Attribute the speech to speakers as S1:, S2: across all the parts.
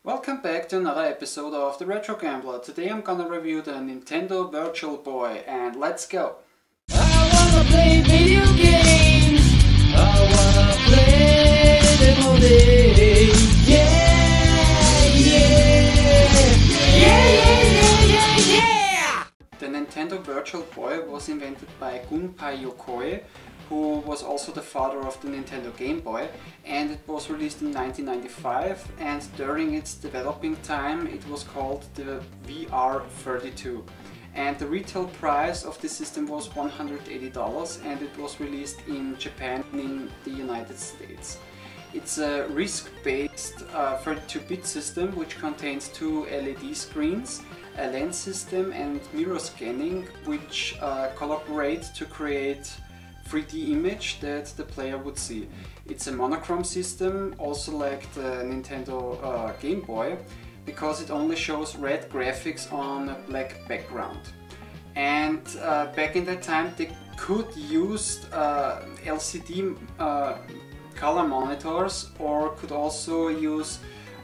S1: Welcome back to another episode of The Retro Gambler. Today I'm gonna review the Nintendo Virtual Boy, and let's go!
S2: I wanna play video games. I wanna play them all day. Yeah.
S1: The Nintendo Virtual Boy was invented by Gunpei Yokoi, who was also the father of the Nintendo Game Boy, and it was released in 1995, and during its developing time it was called the VR32. And the retail price of the system was $180, and it was released in Japan and in the United States. It's a RISC-based 32-bit system which contains two LED screens, a lens system and mirror scanning, which collaborate to create 3D image that the player would see. It's a monochrome system, also like the Nintendo Game Boy, because it only shows red graphics on a black background. And back in that time they could use LCD color monitors, or could also use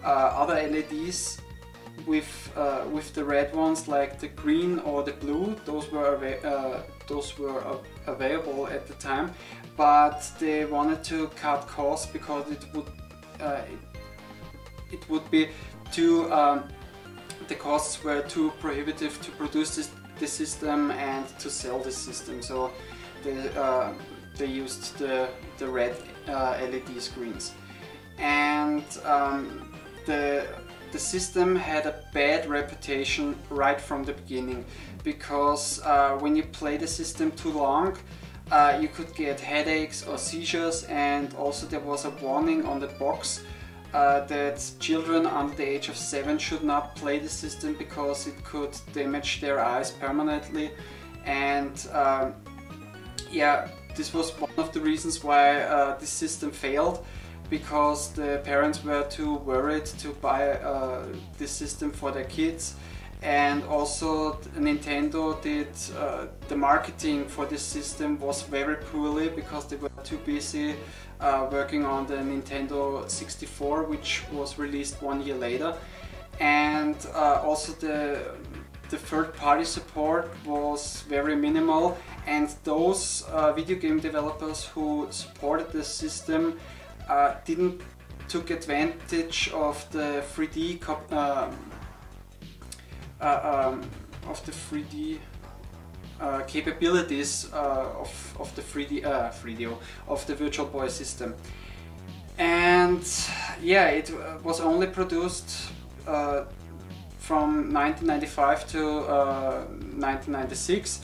S1: other LEDs with the red ones, like the green or the blue. Those were available at the time, but they wanted to cut costs because it would be too the costs were too prohibitive to produce the system and to sell the system. So they used the red LED screens, and the system had a bad reputation right from the beginning, because when you play the system too long, you could get headaches or seizures, and also there was a warning on the box that children under the age of 7 should not play the system because it could damage their eyes permanently. And yeah, this was one of the reasons why this system failed, because the parents were too worried to buy this system for their kids. And also Nintendo did the marketing for this system was very poorly, because they were too busy working on the Nintendo 64, which was released 1 year later. And also the third-party support was very minimal, and those video game developers who supported the system didn't took advantage of the 3D capabilities of the 3D of the Virtual Boy system. And yeah, it was only produced from 1995 to 1996.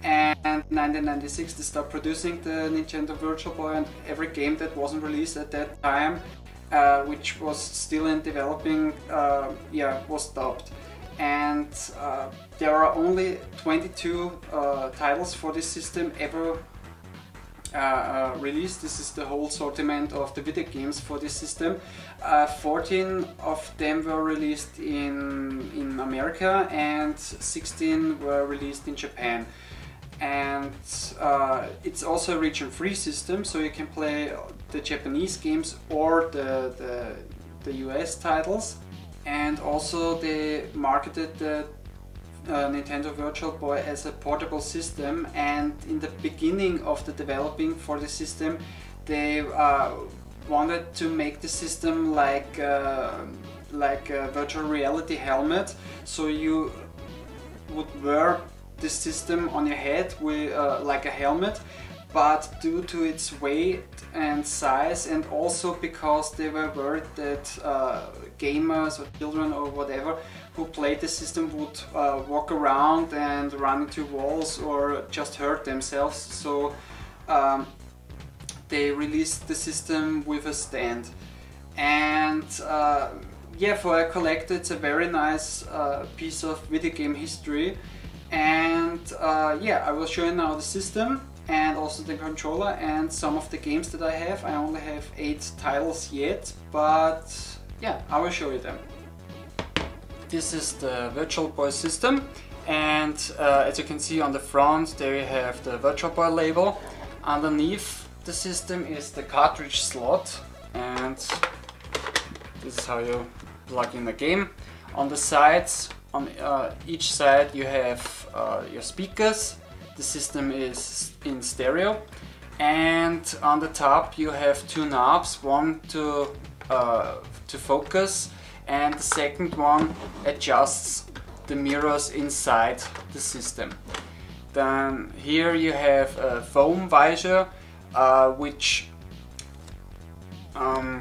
S1: And in 1996 they stopped producing the Nintendo Virtual Boy, and every game that wasn't released at that time, which was still in developing, was stopped. And there are only 22 titles for this system ever released. This is the whole sortiment of the video games for this system. 14 of them were released in America, and 16 were released in Japan. And it's also a region-free system, so you can play the Japanese games or the US titles. And also they marketed the Nintendo Virtual Boy as a portable system, and in the beginning of the developing for the system they wanted to make the system like a virtual reality helmet, so you would wear the system on your head with like a helmet. But due to its weight and size, and also because they were worried that gamers or children or whatever who played the system would walk around and run into walls or just hurt themselves, so they released the system with a stand. And yeah, for a collector it's a very nice piece of video game history. And yeah, I will show you now the system and also the controller and some of the games that I have. I only have 8 titles yet, but yeah, I will show you them. This is the Virtual Boy system, and as you can see on the front there you have the Virtual Boy label. Underneath the system is the cartridge slot, and this is how you plug in a game. On the sides, on each side you have your speakers. The system is in stereo, and on the top you have two knobs, one to focus, and the second one adjusts the mirrors inside the system. Then here you have a foam visor which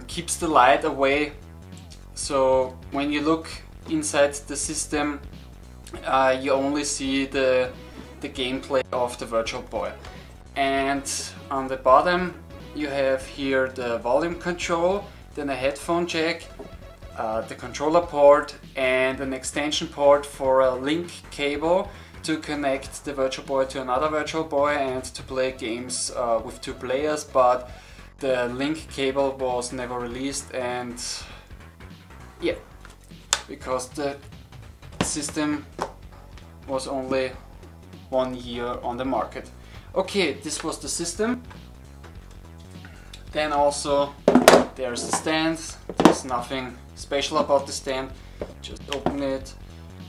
S1: keeps the light away, so when you look inside the system you only see the gameplay of the Virtual Boy. And on the bottom you have here the volume control, then a headphone jack, the controller port, and an extension port for a link cable to connect the Virtual Boy to another Virtual Boy and to play games with two players, but the link cable was never released, and yeah, because the system was only 1 year on the market. Okay, this was the system. Then also there's the stand. There's nothing special about the stand, just open it.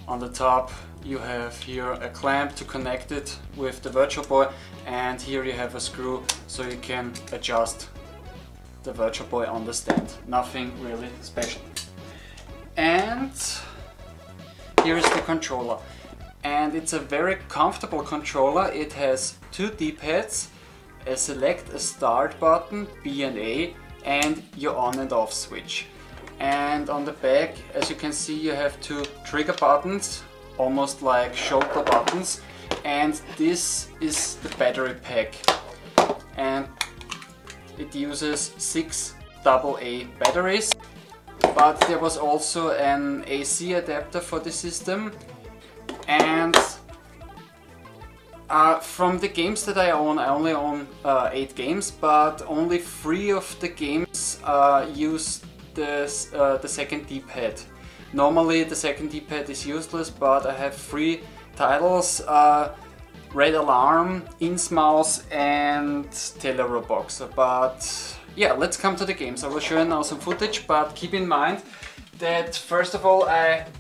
S1: On the top you have here a clamp to connect it with the Virtual Boy, and here you have a screw so you can adjust the Virtual Boy on the stand. Nothing really special. And here is the controller, and it's a very comfortable controller. It has two D-pads, a select a start button, B and A, and your on and off switch. And on the back, as you can see, you have two trigger buttons, almost like shoulder buttons, and this is the battery pack, and it uses 6 AA batteries. But there was also an AC adapter for the system, and from the games that I only own 8 games, but only 3 of the games use the second D-pad. Normally the second D-pad is useless, but I have 3 titles, Red Alarm, Innsmouth and Teleroboxer. But yeah, let's come to the games. I will show you now some footage, but keep in mind that first of all,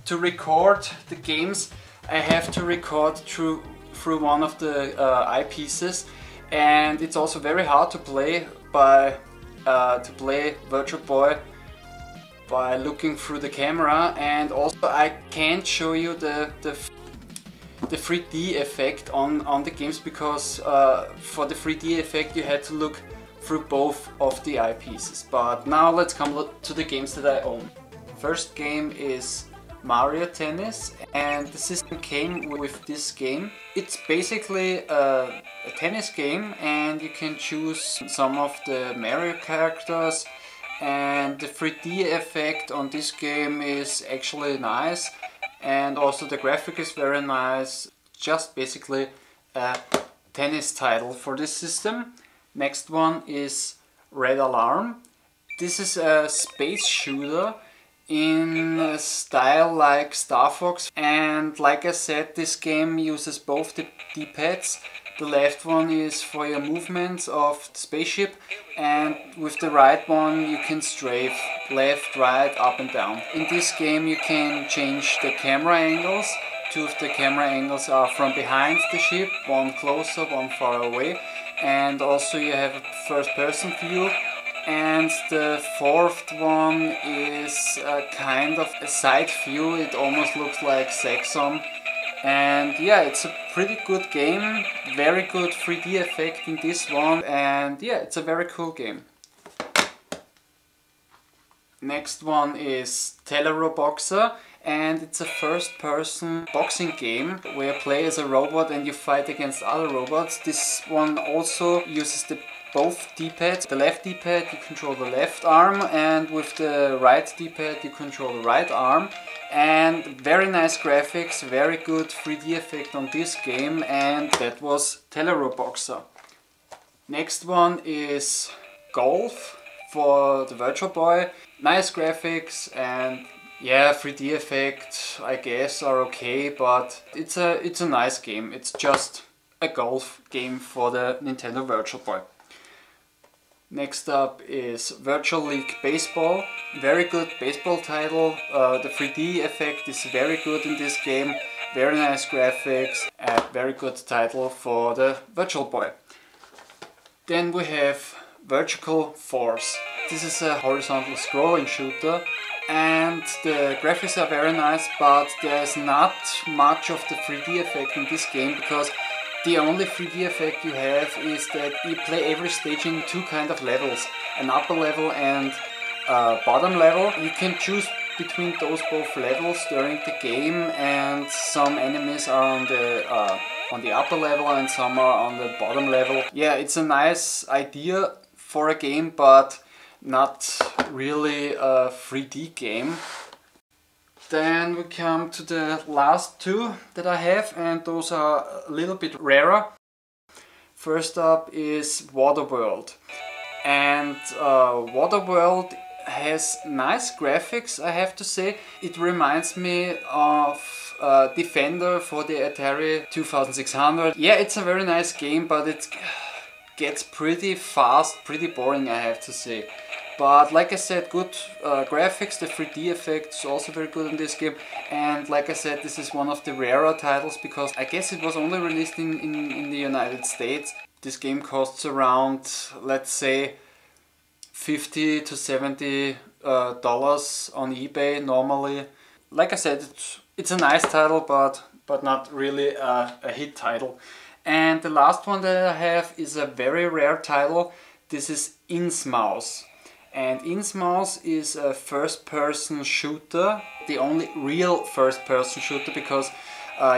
S1: to record the games, I have to record through one of the eyepieces, and it's also very hard to play Virtual Boy by looking through the camera, and also I can't show you the 3D effect on the games, because for the 3D effect you had to look through both of the eyepieces. But now let's come to the games that I own. First game is Mario Tennis, and the system came with this game. It's basically a tennis game, and you can choose some of the Mario characters, and the 3D effect on this game is actually nice, and also the graphic is very nice. Just basically a tennis title for this system. Next one is Red Alarm. This is a space shooter in a style like Star Fox, and like I said, this game uses both the D-pads. The left one is for your movements of the spaceship, and with the right one you can strafe left, right, up and down. In this game you can change the camera angles. 2 of the camera angles are from behind the ship, one closer, one far away, and also you have a first person view. And the fourth one is a kind of a side view. It almost looks like Saxon. And yeah, it's a pretty good game. Very good 3D effect in this one. And yeah, it's a very cool game. Next one is Teleroboxer. And it's a first-person boxing game where you play as a robot and you fight against other robots. This one also uses both D-pads. The left D-pad you control the left arm, and with the right D-pad you control the right arm. And very nice graphics, very good 3D effect on this game, and that was Teleroboxer. Next one is Golf for the Virtual Boy. Nice graphics, and yeah, 3D effect I guess are okay, but it's a nice game. It's just a golf game for the Nintendo Virtual Boy. Next up is Virtual League Baseball. Very good baseball title. The 3D effect is very good in this game. Very nice graphics. A very good title for the Virtual Boy. Then we have Vertical Force. This is a horizontal scrolling shooter and the graphics are very nice, but there's not much of the 3D effect in this game because the only 3D effect you have is that you play every stage in two kind of levels, an upper level and a bottom level. You can choose between those both levels during the game, and some enemies are on the upper level and some are on the bottom level. Yeah, it's a nice idea for a game, but not really a 3D game. Then we come to the last two that I have, and those are a little bit rarer. First up is Waterworld. And Waterworld has nice graphics, I have to say. It reminds me of Defender for the Atari 2600. Yeah, it's a very nice game, but it gets pretty fast, pretty boring, I have to say. But like I said, good graphics, the 3D effect is also very good in this game. And like I said, this is one of the rarer titles because I guess it was only released in the United States. This game costs around, let's say, $50 to $70 on eBay normally. Like I said, it's a nice title, but not really a hit title. And the last one that I have is a very rare title. This is Innsmouth. And Innsmouth is a first-person shooter, the only real first-person shooter, because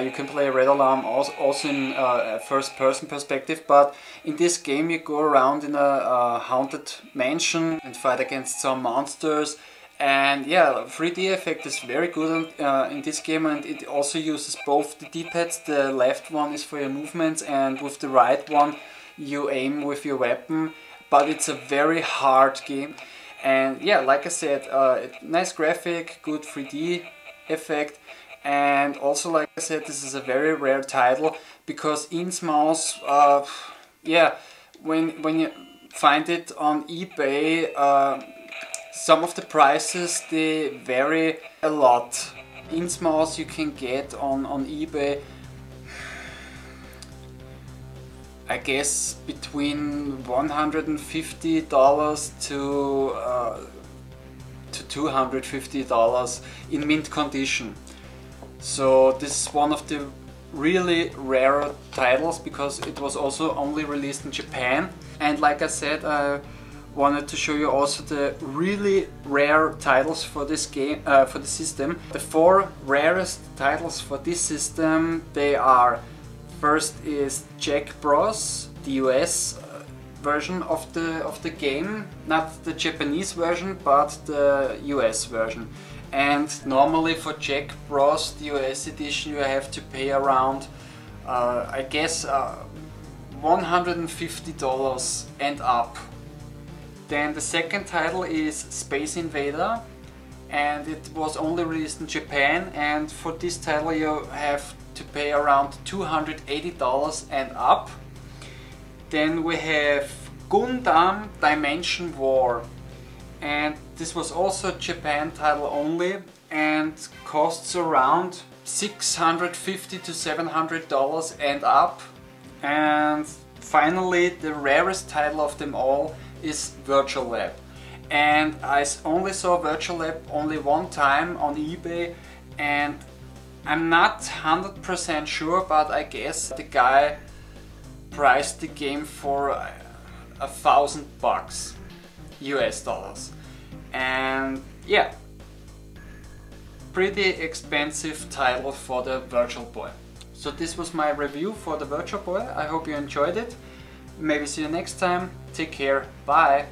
S1: you can play Red Alarm also in a first-person perspective, but in this game you go around in a haunted mansion and fight against some monsters. And yeah, 3D effect is very good in this game, and it also uses both the D-pads. The left one is for your movements, and with the right one you aim with your weapon. But it's a very hard game, and yeah, like I said, nice graphic, good 3D effect, and also like I said, this is a very rare title because Innsmouth, yeah, when you find it on eBay, some of the prices they vary a lot. Innsmouth you can get on eBay, I guess between $150 to $250 in mint condition. So this is one of the really rare titles because it was also only released in Japan. And like I said, I wanted to show you also the really rare titles for this game, for the system. The four rarest titles for this system, they are: first is Jack Bros, the US version of the game, not the Japanese version, but the US version. And normally for Jack Bros, the US edition, you have to pay around, I guess, $150 and up. Then the second title is Space Invader, and it was only released in Japan, and for this title you have to pay around $280 and up. Then we have Gundam Dimension War, and this was also a Japan title only and costs around $650 to $700 and up. And finally, the rarest title of them all is Virtual Lab, and I only saw Virtual Lab only one time on eBay, and I'm not 100% sure, but I guess the guy priced the game for $1,000 US dollars. And yeah, pretty expensive title for the Virtual Boy. So this was my review for the Virtual Boy. I hope you enjoyed it. Maybe see you next time. Take care. Bye.